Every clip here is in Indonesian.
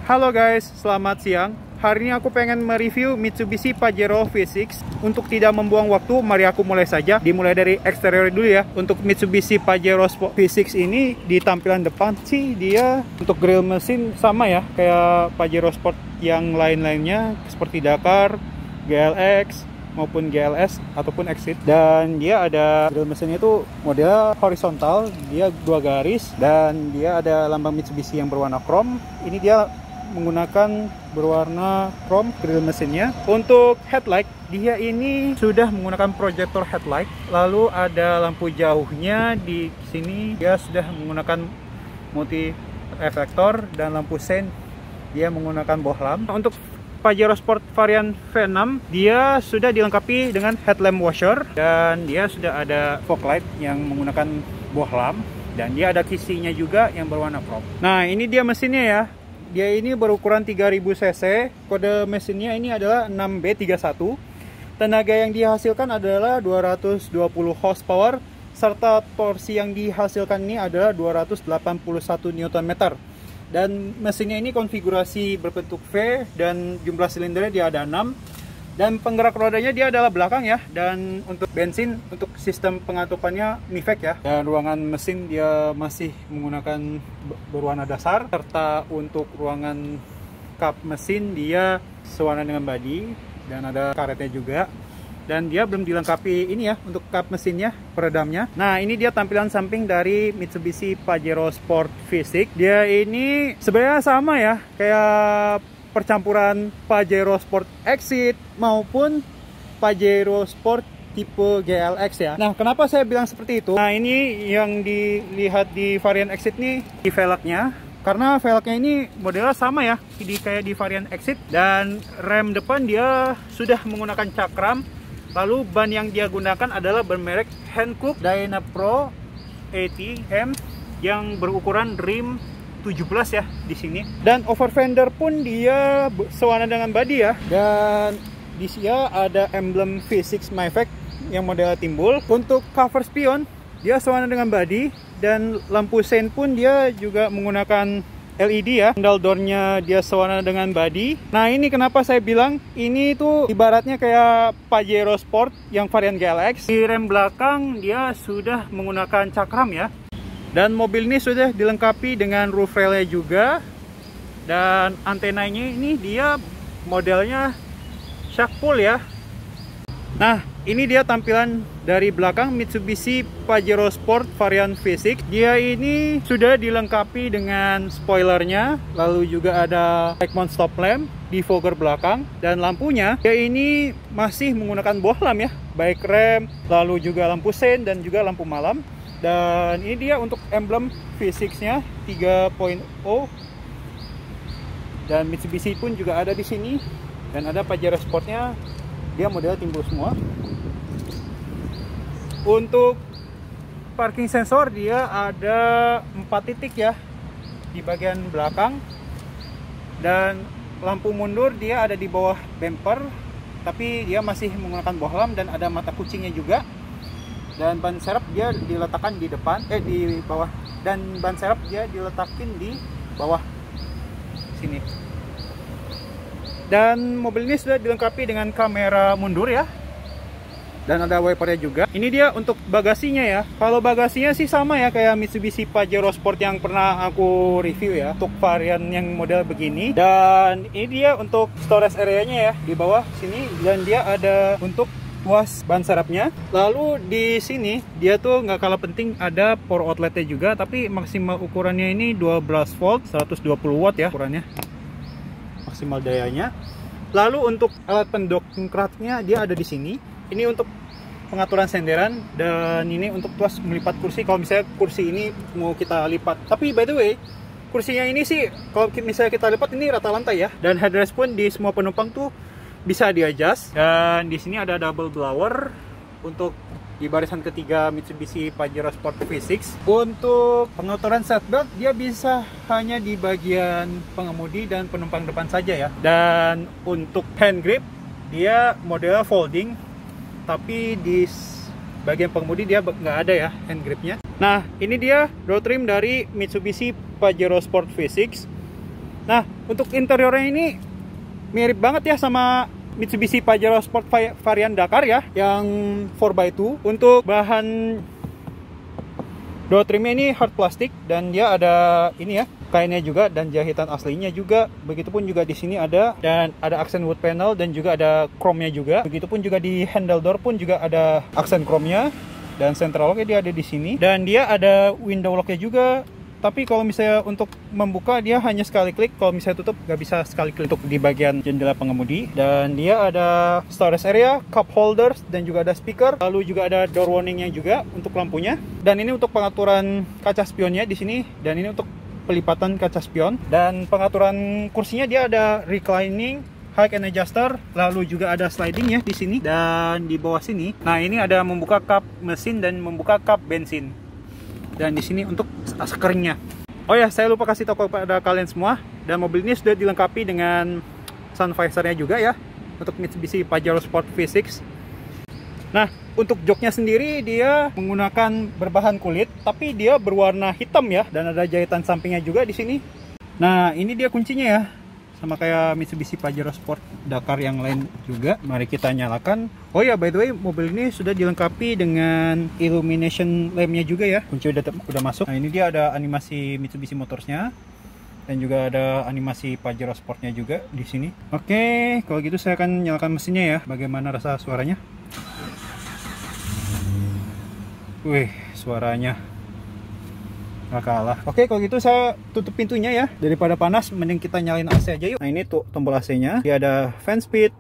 Halo guys, selamat siang. Hari ini aku pengen mereview Mitsubishi Pajero V6. Untuk tidak membuang waktu, mari aku mulai saja. Dimulai dari eksterior dulu ya. Untuk Mitsubishi Pajero V6 ini, di tampilan depan sih dia untuk grill mesin sama ya, kayak Pajero Sport yang lain-lainnya seperti Dakar, GLX maupun GLS ataupun Exit. Dan dia ada grill mesinnya itu model horizontal, dia 2 garis, dan dia ada lambang Mitsubishi yang berwarna chrome. Ini dia menggunakan berwarna chrome grill mesinnya. Untuk headlight, dia ini sudah menggunakan proyektor headlight. Lalu ada lampu jauhnya di sini, dia sudah menggunakan multi reflektor, dan lampu sein dia menggunakan bohlam. Untuk Pajero Sport varian V6, dia sudah dilengkapi dengan headlamp washer, dan dia sudah ada fog light yang menggunakan bohlam, dan dia ada kisinya juga yang berwarna chrome. Nah, ini dia mesinnya ya. Dia ini berukuran 3000 cc, kode mesinnya ini adalah 6B31. Tenaga yang dihasilkan adalah 220 horsepower, serta torsi yang dihasilkan ini adalah 281 Nm. Dan mesinnya ini konfigurasi berbentuk V, dan jumlah silindernya dia ada 6. Dan penggerak rodanya dia adalah belakang ya. Dan untuk bensin, untuk sistem pengatupannya MIVEC ya. Dan ruangan mesin dia masih menggunakan berwarna dasar. Serta untuk ruangan kap mesin dia sewarna dengan body, dan ada karetnya juga. Dan dia belum dilengkapi ini ya untuk kap mesinnya, peredamnya. Nah, ini dia tampilan samping dari Mitsubishi Pajero Sport V6. Dia ini sebenarnya sama ya, kayak percampuran Pajero Sport Exit maupun Pajero Sport tipe GLX ya. Nah, kenapa saya bilang seperti itu? Nah, ini yang dilihat di varian Exit nih, di velgnya. Karena velgnya ini modelnya sama ya, kayak di varian Exit. Dan rem depan dia sudah menggunakan cakram. Lalu ban yang dia gunakan adalah bermerek Hankook Dynapro ATM yang berukuran rim 17 ya di sini. Dan over fender pun dia sewarna dengan body ya. Dan di sini ada emblem V6 MIVEC yang modelnya timbul. Untuk cover spion dia sewarna dengan body, dan lampu sein pun dia juga menggunakan LED ya. Handle door-nya dia sewarna dengan body. Nah, ini kenapa saya bilang ini tuh ibaratnya kayak Pajero Sport yang varian GLX. Di rem belakang dia sudah menggunakan cakram ya. Dan mobil ini sudah dilengkapi dengan roof rail-nya juga. Dan antenanya ini dia modelnya shark pull ya. Nah, ini dia tampilan dari belakang Mitsubishi Pajero Sport varian V6. Dia ini sudah dilengkapi dengan spoilernya, lalu juga ada light mount stop lamp, defogger belakang, dan lampunya dia ini masih menggunakan bohlam ya, baik rem, lalu juga lampu sein, dan juga lampu malam. Dan ini dia untuk emblem V6-nya 3.0. Dan Mitsubishi pun juga ada di sini, dan ada Pajero Sportnya. Dia model timbul semua. Untuk parking sensor dia ada 4 titik ya di bagian belakang. Dan lampu mundur dia ada di bawah bumper, tapi dia masih menggunakan bohlam, dan ada mata kucingnya juga. Dan ban serep dia diletakkan di depan, di bawah. Dan ban serep dia diletakin di bawah sini. Dan mobil ini sudah dilengkapi dengan kamera mundur ya. Dan ada wipernya juga. Ini dia untuk bagasinya ya. Kalau bagasinya sih sama ya kayak Mitsubishi Pajero Sport yang pernah aku review ya, untuk varian yang model begini. Dan ini dia untuk storage area-nya ya, di bawah sini. Dan dia ada untuk tuas ban serepnya. Lalu di sini dia tuh nggak kalah penting, ada power outletnya juga. Tapi maksimal ukurannya ini 12 volt 120 watt ya ukurannya, maksimal dayanya. Lalu untuk alat pendongkraknya dia ada di sini. Ini untuk pengaturan senderan, dan ini untuk tuas melipat kursi kalau misalnya kursi ini mau kita lipat. Tapi by the way, kursinya ini sih kalau misalnya kita lipat ini rata lantai ya. Dan headrest pun di semua penumpang tuh bisa di-adjust. Dan di sini ada double blower untuk di barisan ketiga Mitsubishi Pajero Sport V6. Untuk pengaturan seatbelt dia bisa hanya di bagian pengemudi dan penumpang depan saja ya. Dan untuk hand grip dia modelnya folding, tapi di bagian pengemudi dia nggak ada ya hand gripnya. Nah, ini dia door trim dari Mitsubishi Pajero Sport V6. Nah, Untuk interiornya ini mirip banget ya sama Mitsubishi Pajero Sport varian Dakar ya, yang 4x2. Untuk bahan door trimnya ini hard plastik, dan dia ada ini ya, kainnya juga dan jahitan aslinya juga. Begitupun juga di sini ada, dan ada aksen wood panel dan juga ada chrome-nya juga. Begitupun juga di handle door pun juga ada aksen chrome-nya, dan central lock-nya dia ada di sini. Dan dia ada window lock-nya juga. Tapi kalau misalnya untuk membuka dia hanya sekali klik, kalau misalnya tutup nggak bisa sekali klik untuk di bagian jendela pengemudi. Dan dia ada storage area, cup holders, dan juga ada speaker. Lalu juga ada door warningnya juga untuk lampunya. Dan ini untuk pengaturan kaca spionnya di sini. Dan ini untuk pelipatan kaca spion. Dan pengaturan kursinya dia ada reclining, high and adjuster, lalu juga ada sliding ya di sini dan di bawah sini. Nah, ini ada membuka kap mesin dan membuka kap bensin. Dan di sini untuk sekeringnya. Oh ya, saya lupa kasih tahu kepada kalian semua, dan mobil ini sudah dilengkapi dengan sun visor-nya juga ya untuk Mitsubishi Pajero Sport V6. Nah, untuk joknya sendiri dia menggunakan berbahan kulit, tapi dia berwarna hitam ya, dan ada jahitan sampingnya juga di sini. Nah, ini dia kuncinya ya, sama kayak Mitsubishi Pajero Sport Dakar yang lain juga. Mari kita nyalakan. Oh ya, by the way, mobil ini sudah dilengkapi dengan illumination lamp-nya juga ya. Kunci udah masuk. Nah, ini dia ada animasi Mitsubishi Motors-nya, dan juga ada animasi Pajero Sport-nya juga di sini. Oke, kalau gitu saya akan nyalakan mesinnya ya. Bagaimana rasa suaranya? Wih, suaranya nggak kalah. Oke, kalau gitu saya tutup pintunya ya. Daripada panas, mending kita nyalain AC aja yuk. Nah, ini tuh tombol AC-nya. Dia ada fan speed,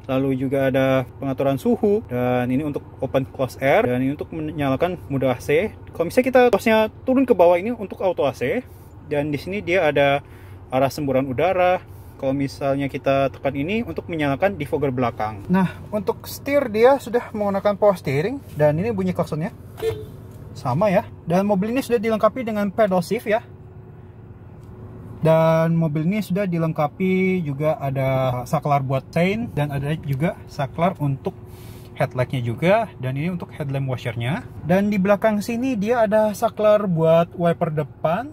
lalu juga ada pengaturan suhu, dan ini untuk open close air, dan ini untuk menyalakan mode AC. Kalau misalnya kita tosnya turun ke bawah, ini untuk auto AC. Dan di sini dia ada arah semburan udara. Kalau misalnya kita tekan ini untuk menyalakan defogger belakang. Nah, untuk setir dia sudah menggunakan power steering, dan ini bunyi klaksonnya sama ya. Dan mobil ini sudah dilengkapi dengan pedal shift ya. Dan mobil ini sudah dilengkapi juga ada saklar buat chain, dan ada juga saklar untuk headlightnya juga, dan ini untuk headlamp washernya. Dan di belakang sini dia ada saklar buat wiper depan,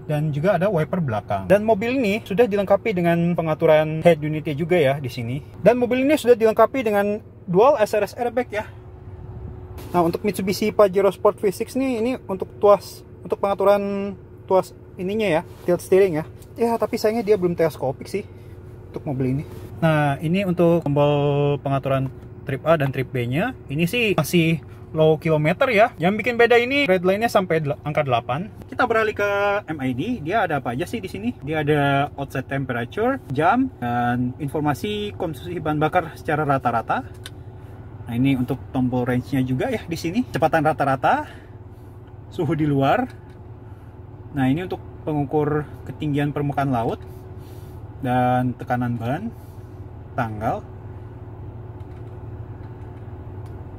dan juga ada wiper belakang. Dan mobil ini sudah dilengkapi dengan pengaturan head unitnya juga ya di sini. Dan mobil ini sudah dilengkapi dengan dual SRS airbag ya. Nah, untuk Mitsubishi Pajero Sport V6 nih, ini untuk tuas, untuk pengaturan tuas ininya ya, tilt steering ya. Ya, tapi sayangnya dia belum teleskopik sih untuk mobil ini. Nah, ini untuk tombol pengaturan trip A dan trip B nya. Ini sih masih low kilometer ya. Yang bikin beda ini red line-nya sampai angka 8. Kita beralih ke MID. Dia ada apa aja sih di sini? Dia ada outside temperature, jam, dan informasi konsumsi bahan bakar secara rata-rata. Nah, ini untuk tombol range-nya juga ya di sini. Kecepatan rata-rata, suhu di luar. Nah, ini untuk pengukur ketinggian permukaan laut dan tekanan ban, tanggal.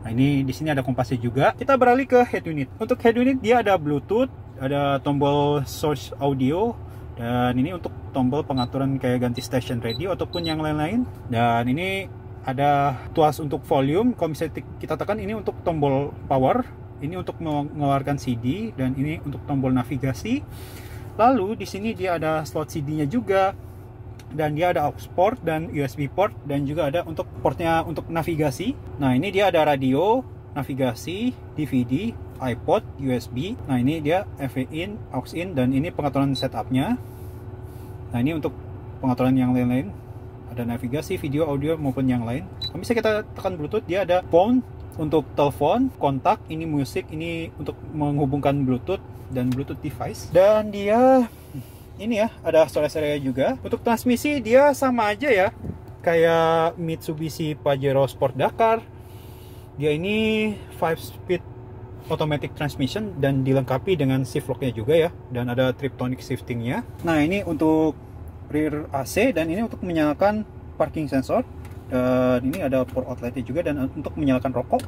Nah, ini di sini ada kompasnya juga. Kita beralih ke head unit. Untuk head unit dia ada Bluetooth, ada tombol source audio, dan ini untuk tombol pengaturan kayak ganti station radio ataupun yang lain-lain. Dan ini ada tuas untuk volume. Kalau misalnya kita tekan ini untuk tombol power, ini untuk mengeluarkan CD, dan ini untuk tombol navigasi. Lalu di sini dia ada slot CD-nya juga, dan dia ada aux port dan USB port, dan juga ada untuk portnya untuk navigasi. Nah, ini dia ada radio, navigasi, DVD, iPod, USB. Nah, ini dia AV in, aux in, dan ini pengaturan setupnya. Nah, ini untuk pengaturan yang lain-lain, ada navigasi, video, audio maupun yang lain. Kalau misalnya kita tekan Bluetooth, dia ada phone untuk telepon, kontak, ini musik, ini untuk menghubungkan Bluetooth dan Bluetooth device. Dan dia ini ya, ada storage area juga. Untuk transmisi dia sama aja ya, kayak Mitsubishi Pajero Sport Dakar. Dia ini 5-speed automatic transmission dan dilengkapi dengan shift lock-nya juga ya, dan ada Triptonic shifting-nya. Nah, ini untuk rear AC, dan ini untuk menyalakan parking sensor, dan ini ada port outlet-nya juga, dan untuk menyalakan rokok.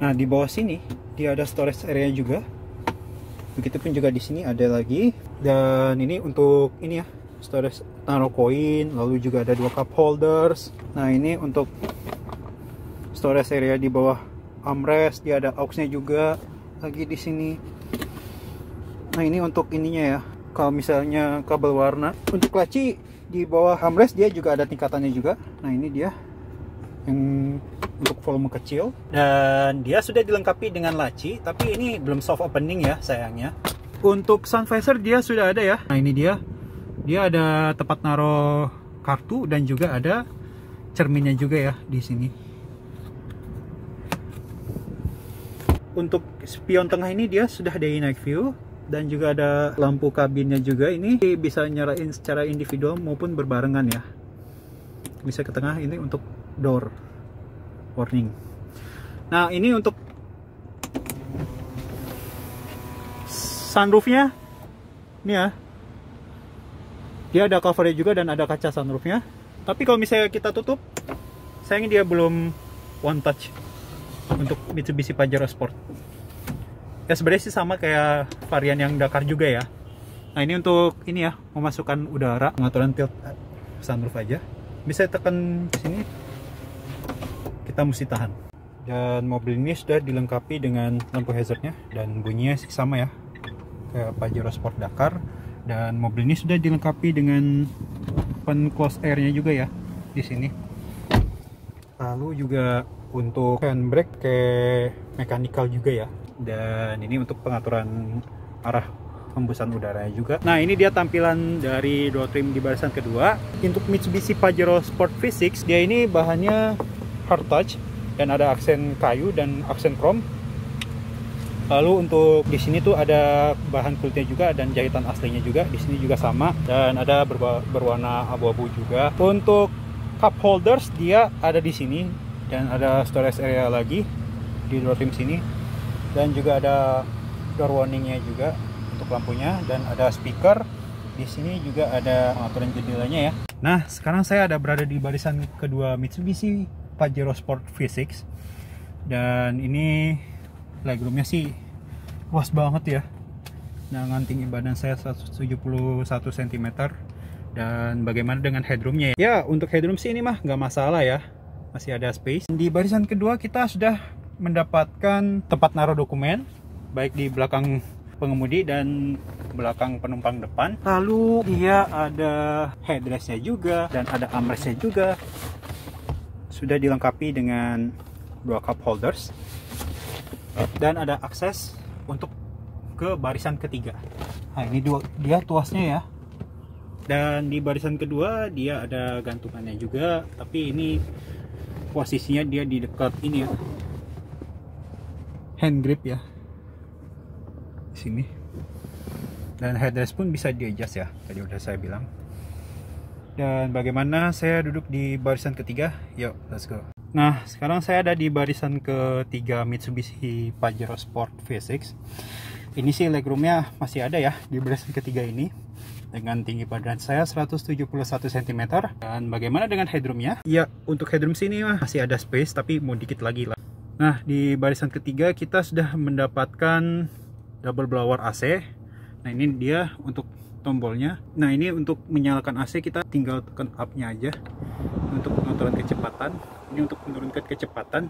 Nah, di bawah sini dia ada storage area juga. Begitupun juga di sini ada lagi, dan ini untuk ini ya, storage taruh koin, lalu juga ada 2 cup holders. Nah, ini untuk storage area di bawah armrest, dia ada aux-nya juga lagi di sini. Nah, ini untuk ininya ya, kalau misalnya kabel warna. Untuk laci di bawah armrest dia juga ada tingkatannya juga. Nah ini dia yang untuk volume kecil, dan dia sudah dilengkapi dengan laci, tapi ini belum soft opening ya sayangnya. Untuk sun visor dia sudah ada ya. Nah ini dia ada tempat naruh kartu dan juga ada cerminnya juga ya di sini. Untuk spion tengah ini dia sudah ada night view dan juga ada lampu kabinnya juga. Ini bisa nyalain secara individual maupun berbarengan ya. Bisa ke tengah, ini untuk door warning. Nah ini untuk sunroofnya, ini ya, dia ada covernya juga dan ada kaca sunroofnya. Tapi kalau misalnya kita tutup, sayangnya dia belum one touch untuk Mitsubishi Pajero Sport. Ya sebenarnya sih sama kayak varian yang Dakar juga ya. Nah ini untuk ini ya, memasukkan udara, pengaturan tilt sunroof aja. Bisa tekan sini, kita mesti tahan. Dan mobil ini sudah dilengkapi dengan lampu hazardnya dan bunyinya sama ya kayak Pajero Sport Dakar. Dan mobil ini sudah dilengkapi dengan open close airnya juga ya di sini. Lalu juga untuk handbrake kayak mechanical juga ya. Dan ini untuk pengaturan arah hembusan udara juga. Nah ini dia tampilan dari door trim di barisan kedua. Untuk Mitsubishi Pajero Sport V6 dia ini bahannya hard touch dan ada aksen kayu dan aksen chrome. Lalu untuk di sini tuh ada bahan kulitnya juga dan jahitan aslinya juga. Di sini juga sama dan ada berwarna abu-abu juga. Untuk cup holders dia ada di sini dan ada storage area lagi di door trim sini, dan juga ada door warningnya juga untuk lampunya, dan ada speaker. Di sini juga ada pengaturan jendelanya ya. Nah sekarang saya ada berada di barisan kedua Mitsubishi Pajero Sport V6, dan ini legroomnya sih luas banget ya, dengan tinggi badan saya 171 cm. Dan bagaimana dengan headroomnya ya? Untuk headroom sih ini mah nggak masalah ya, masih ada space. Di barisan kedua kita sudah mendapatkan tempat naruh dokumen, baik di belakang pengemudi dan belakang penumpang depan. Lalu dia ada headrestnya juga dan ada armrestnya juga. Sudah dilengkapi dengan 2 cup holders dan ada akses untuk ke barisan ketiga. Nah ini dia tuasnya ya. Dan di barisan kedua dia ada gantungannya juga, tapi ini posisinya dia di dekat ini ya, hand grip ya, di sini. Dan headrest pun bisa di adjust ya, tadi udah saya bilang. Dan bagaimana saya duduk di barisan ketiga? Yuk, let's go. Nah, sekarang saya ada di barisan ketiga Mitsubishi Pajero Sport V6. Ini sih legroomnya masih ada ya di barisan ketiga ini, dengan tinggi badan saya 171 cm. Dan bagaimana dengan headroomnya? Ya, untuk headroom sini masih ada space, tapi mau dikit lagi lah. Nah, di barisan ketiga kita sudah mendapatkan double blower AC. Nah, ini dia untuk tombolnya. Nah, ini untuk menyalakan AC kita tinggal tekan up-nya aja untuk pengaturan kecepatan. Ini untuk menurunkan kecepatan,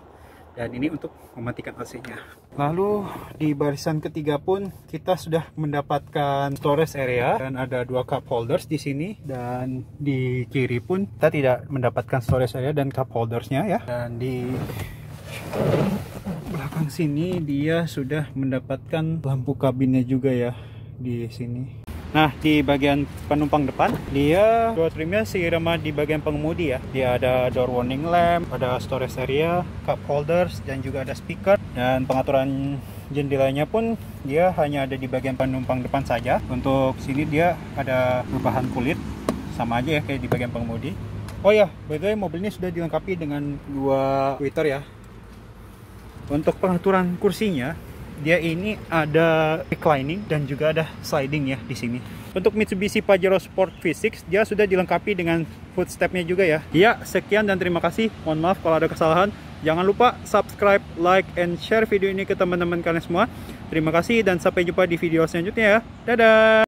dan ini untuk mematikan AC-nya. Lalu di barisan ketiga pun kita sudah mendapatkan storage area dan ada 2 cup holders di sini, dan di kiri pun kita tidak mendapatkan storage area dan cup holdersnya ya. Dan di belakang sini dia sudah mendapatkan lampu kabinnya juga ya di sini. Nah, di bagian penumpang depan dia door trimnya sama di bagian pengemudi ya. Dia ada door warning lamp, ada storage area, cup holders, dan juga ada speaker. Dan pengaturan jendelanya pun dia hanya ada di bagian penumpang depan saja. Untuk sini dia ada berbahan kulit, sama aja ya kayak di bagian pengemudi. Oh ya, by the way mobil ini sudah dilengkapi dengan 2 tweeter ya. Untuk pengaturan kursinya, dia ini ada reclining dan juga ada sliding ya di sini. Untuk Mitsubishi Pajero Sport V6 dia sudah dilengkapi dengan footstepnya juga ya. Ya, sekian dan terima kasih. Mohon maaf kalau ada kesalahan. Jangan lupa subscribe, like, and share video ini ke teman-teman kalian semua. Terima kasih dan sampai jumpa di video selanjutnya ya. Dadah!